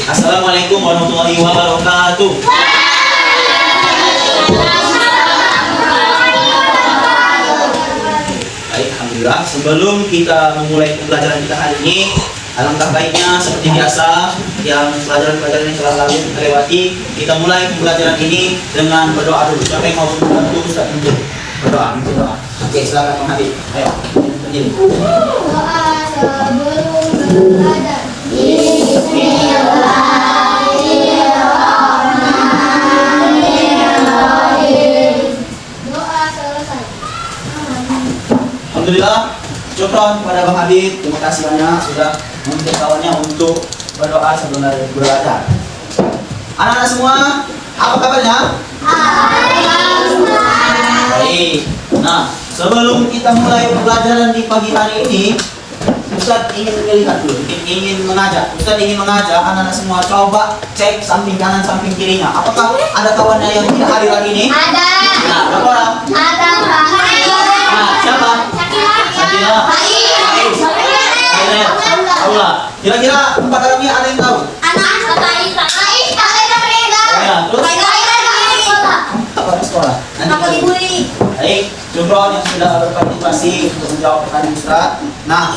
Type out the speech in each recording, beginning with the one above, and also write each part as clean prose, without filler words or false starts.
Assalamualaikum warahmatullahi wabarakatuh. Baik, alhamdulillah. Sebelum kita memulai pembelajaran kita hari ini, alangkah baiknya seperti biasa yang pelajaran-pelajaran yang telah lalu kita lewati, kita mulai pembelajaran ini dengan berdoa dulu. Siapa yang mau membantu Ustaz untuk berdoa? Oke, silakan Bang Habib. Ayo, berdiri. Doa sebelum belajar. Bismillahirrahmanirrahim. Doa selesai. Alhamdulillah, syukron kepada Bang Habib. Terima kasih banyak sudah menuntut kawannya untuk berdoa sebelum belajar. Anak-anak semua, apa kabarnya? Baik. Nah, sebelum kita mulai pembelajaran di pagi hari ini, Ustaz ingin melihat dulu, ingin mengajak. Ustaz ingin mengajak anak-anak semua coba cek samping kanan, samping kirinya. Apakah ada kawannya yang tidak hadir hari ini? Ada. Nah, berapa orang? Ada Nah, siapa? Sakina. Aula. Kira-kira empat orangnya ada yang tahu? Apa sekolah? Nanti baik, syukron yang sudah berpartisipasi untuk menjawab pertanyaan Ustaz. Nah,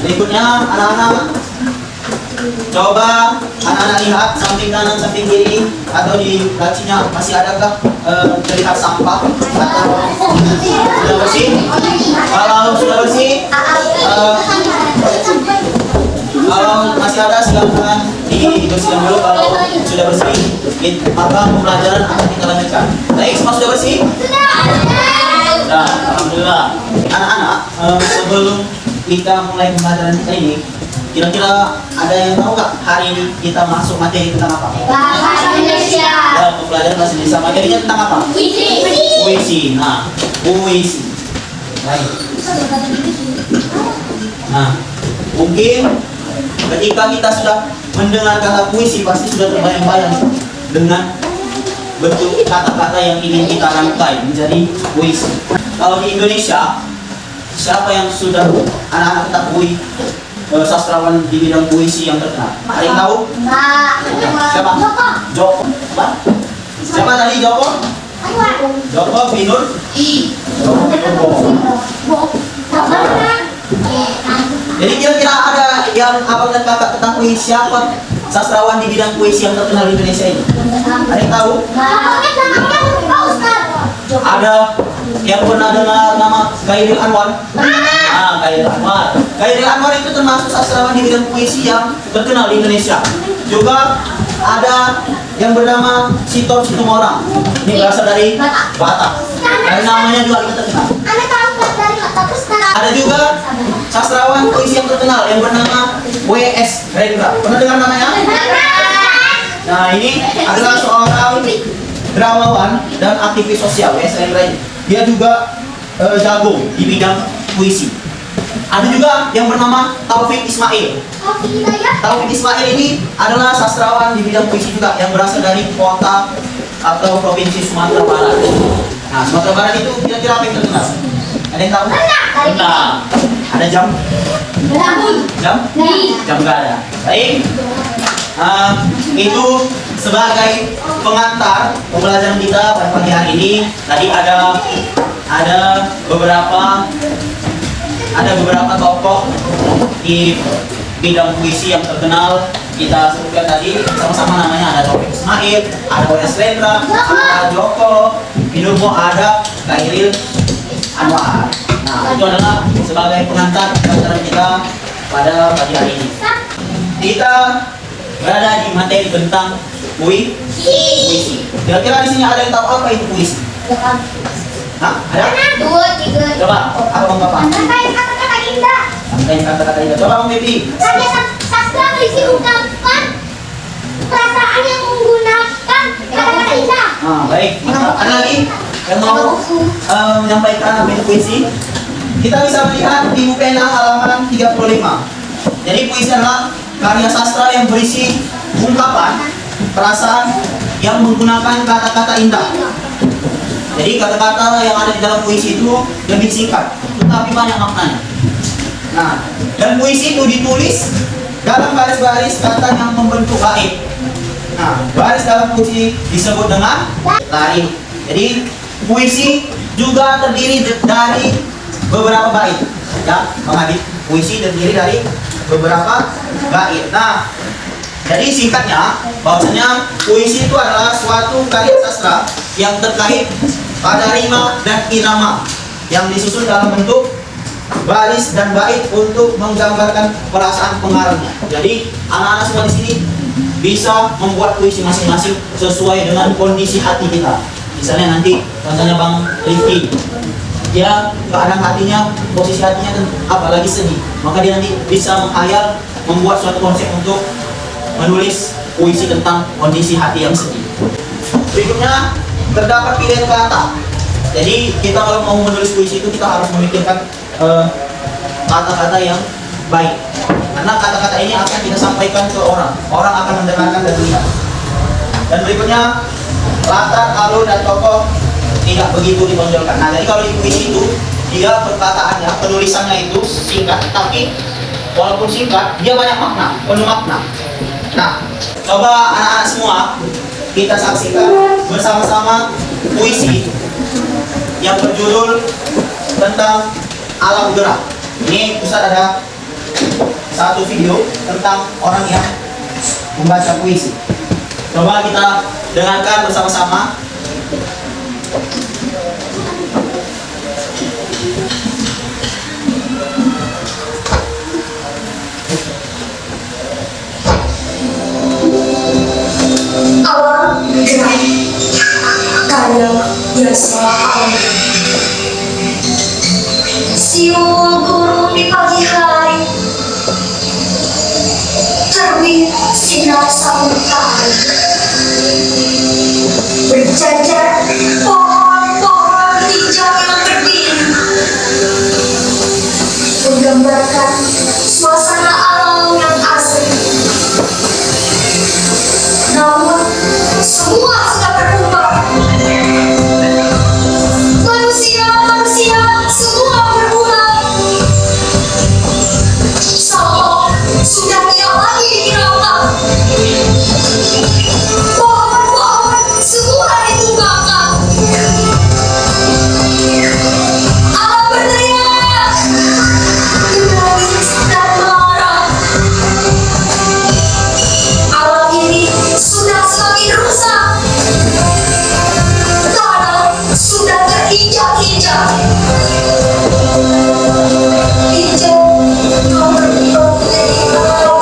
berikutnya anak-anak coba anak-anak lihat samping kanan, samping kiri atau di lacinya masih adakah terlihat sampah atau sudah bersih? Kalau sudah bersih, kalau masih ada silakan dibersihkan dulu. Kalau sudah bersih, maka pembelajaran akan kita lanjutkan. Baik, semua sudah bersih? Nah, alhamdulillah. Anak-anak, sebelum kita mulai pembelajaran kita ini, kira-kira ada yang tahu nggak hari ini kita masuk materi tentang apa? Bahasa Indonesia. Ya, pembelajaran bahasa Indonesia. Materinya tentang apa? Puisi. Nah, puisi. Baik. Nah, mungkin ketika kita sudah mendengar kata puisi, pasti sudah terbayang-bayang dengan bentuk kata-kata yang ingin kita rangkai menjadi puisi. Kalau di Indonesia, siapa yang sudah anak-anak ketahui sastrawan di bidang puisi yang terkenal? Ada yang tahu? Siapa? Joko. Apa? Siapa tadi Joko? Joko Binur. Joko Binur. Jadi kira-kira ada yang abang dan kakak ketahui siapa sastrawan di bidang puisi yang terkenal di Indonesia ini? Ada yang tahu? Ada yang pernah dengar nama Khairil Anwar? Khairil Anwar. Khairil Anwar itu termasuk sastrawan di bidang puisi yang terkenal di Indonesia. Juga ada yang bernama Sitor Situmorang. Ini berasal dari Batak. Dan namanya juga kita terkenal. Ada juga sastrawan puisi yang terkenal yang bernama W.S. Rendra. Pernah dengar namanya? Nah, ini adalah seorang dramawan dan aktivis sosial. W.S. Rendra ini. Dia juga jago di bidang puisi. Ada juga yang bernama Taufik Ismail. Taufik Ismail ini adalah sastrawan di bidang puisi juga yang berasal dari kota atau provinsi Sumatera Barat. Nah, Sumatera Barat itu kira-kira apa yang terkenal? Ada yang tahu? Nah, ada jam? Jam? Jam nggak ada. Baik. Itu sebagai pengantar pembelajaran kita pada pagi hari ini. Tadi ada beberapa tokoh di bidang puisi yang terkenal. Kita sebutkan tadi sama-sama namanya. Ada Taufik Ismail, ada W.S. Rendra, ada Joko Binurbo, ada Khairil Anwar. Nah, itu adalah sebagai pengantar pembelajaran kita pada pagi hari ini. Kita berada di materi tentang puisi. Kira-kira di sini ada yang tahu apa itu puisi? Hah? Ada? Coba, apa Bang Bapak? Rangkaian kata-kata indah. Coba Bang Bibi. Sastra berisi ungkapan perasaan yang menggunakan kata-kata indah. Baik. Ada lagi yang mau menyampaikan apa itu puisi? Kita bisa melihat di buku pena halaman 35. Jadi puisi adalah karya sastra yang berisi ungkapan perasaan yang menggunakan kata-kata indah. Jadi kata-kata yang ada di dalam puisi itu lebih singkat, tetapi banyak maknanya. Nah, dan puisi itu ditulis dalam baris-baris kata yang membentuk bait. Nah, baris dalam puisi disebut dengan lari. Jadi puisi juga terdiri dari beberapa bait. Ya, mengadit puisi terdiri dari beberapa bait. Nah, jadi singkatnya bahwasanya puisi itu adalah suatu karya sastra yang terkait pada rima dan irama yang disusun dalam bentuk baris dan bait untuk menggambarkan perasaan pengarangnya. Jadi anak-anak semua di sini bisa membuat puisi masing-masing sesuai dengan kondisi hati kita. Misalnya nanti contohnya Bang Rifki, dia keadaan hatinya, posisi hatinya kan apalagi sedih, maka dia nanti bisa menghayal membuat suatu konsep untuk menulis puisi tentang kondisi hati yang sedih. Berikutnya terdapat pilihan kata. Jadi kita kalau mau menulis puisi itu kita harus memikirkan kata-kata yang baik, karena kata-kata ini akan kita sampaikan ke orang akan mendengarkan dan melihat. Dan berikutnya latar, alur, dan tokoh tidak begitu ditonjolkan. Nah, jadi kalau di puisi itu dia perkataannya, penulisannya itu singkat, tapi walaupun singkat dia banyak makna, penuh makna. Nah, coba anak-anak semua kita saksikan bersama-sama puisi yang berjudul tentang alam gerak. Ini Ustaz ada satu video tentang orang yang membaca puisi. Coba kita dengarkan bersama-sama. Alam gerak, karya biasa alam. Siul burung di pagi hari, terbit sinar sang matahari. Berjajar pohon-pohon hijau yang berdiri, menggambarkan suasana alam yang asri. Namun semua sudah berubah. Manusia semua berubah. Sampah sudah tidak lagi dirawat. Pohon-pohon semua ditumbangkan. Alam berteriak, menangis dan marah. Alam ini sudah semakin rusak. Tanah sudah terinjak-injak. Hijau berubah menjadi hijau.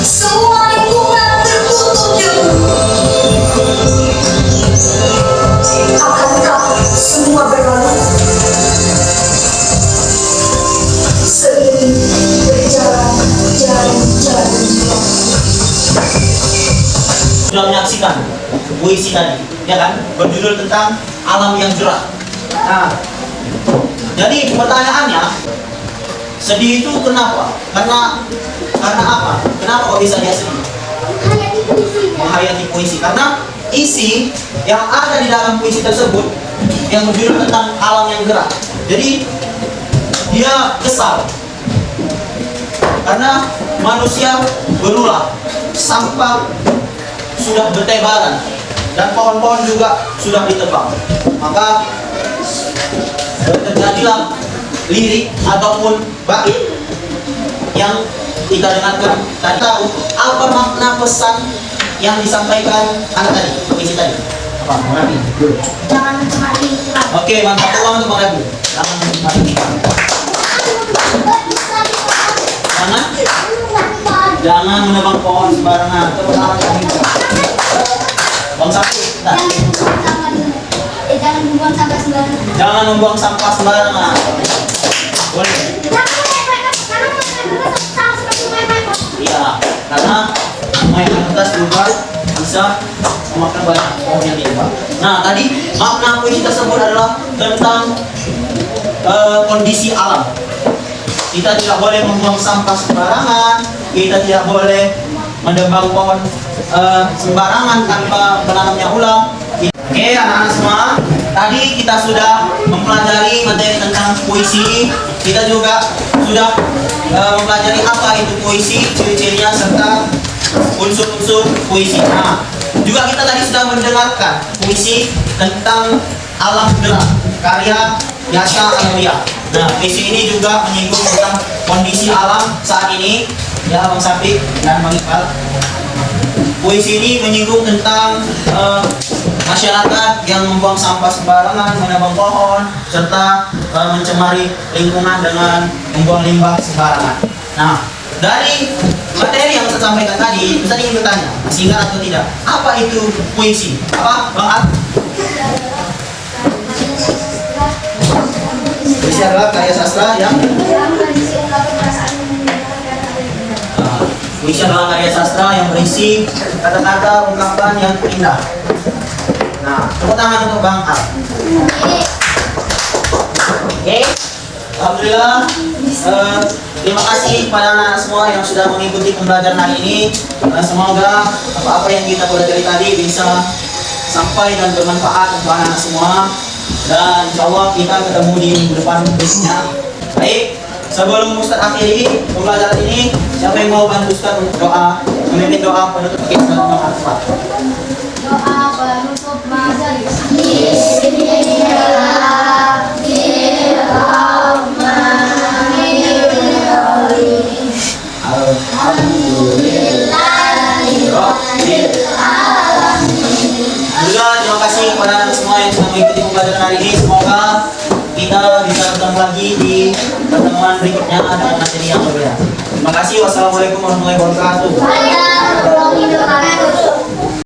Semua lingkungan tertutup debu. Akankah semua berlalu? Seiring berjalan jalan-jalan. Sudah menyaksikan puisi tadi, ya kan? Berjudul tentang alam yang gerak. Nah, jadi pertanyaannya, sedih itu kenapa? Karena apa? Kenapa kok bisa dia sedih? Menghayati puisinya. Menghayati puisi, karena isi yang ada di dalam puisi tersebut yang berjudul tentang alam yang gerak. Jadi dia kesal karena manusia berulah, sampah sudah bertebaran dan pohon-pohon juga sudah ditebang. Maka terjadilah lirik ataupun bait yang kita dengarkan. Kita tahu apa makna pesan yang disampaikan anak tadi, puisi tadi. Apa? Bang Rabi. Jangan mencemari lingkungan. Oke, mantap uang untuk Bang Rabi. Jangan mencemari lingkungan. Jangan menebang pohon sembarangan. Terus Bang Sapi, bentar. Jangan membuang sampah sembarangan. Jangan membuang sampah sembarangan. Boleh. Iya, karena main kertas juga bisa memakan banyak pohon yang ditebang. Nah, tadi makna puisi tersebut adalah tentang kondisi alam. Kita tidak boleh membuang sampah sembarangan, kita tidak boleh menebang pohon sembarangan tanpa menanamnya ulang. Oke, anak-anak semua, tadi kita sudah mempelajari materi tentang puisi kita juga sudah mempelajari apa itu puisi, ciri-cirinya serta unsur-unsur puisi. Nah, juga kita tadi sudah mendengarkan puisi tentang alam gerak, karya Yasa Anuria. Nah, puisi ini juga menyinggung tentang kondisi alam saat ini, ya Bang Sapik dan Bang Iqbal. Puisi ini menyinggung tentang masyarakat yang membuang sampah sembarangan, menebang pohon, serta mencemari lingkungan dengan membuang limbah sembarangan. Nah, dari materi yang saya sampaikan tadi, kita ingin bertanya, masih ingat atau tidak? Apa itu puisi? Apa, Bang Al? Puisi adalah karya sastra yang puisi adalah karya sastra yang berisi kata-kata ungkapan yang indah. Nah, tepuk tangan untuk Bang Al. Oke, alhamdulillah. Terima kasih kepada anak semua yang sudah mengikuti pembelajaran hari ini. Semoga apa-apa yang kita pelajari tadi bisa sampai dan bermanfaat untuk anak-anak semua. Dan insya Allah kita ketemu di minggu depan berikutnya. Baik, sebelum Ustaz akhiri pembelajaran ini, siapa yang mau bantu Ustaz untuk doa, memimpin doa penutup kita bermanfaat? Doa penutup majelis. Juga terima kasih kepada anak semua yang sudah mengikuti pembelajaran hari ini. Semoga kita bisa bertemu lagi di pertemuan berikutnya dengan materi yang berbeda. Terima kasih. Wassalamualaikum warahmatullahi wabarakatuh. Waalaikumsalam warahmatullahi wabarakatuh.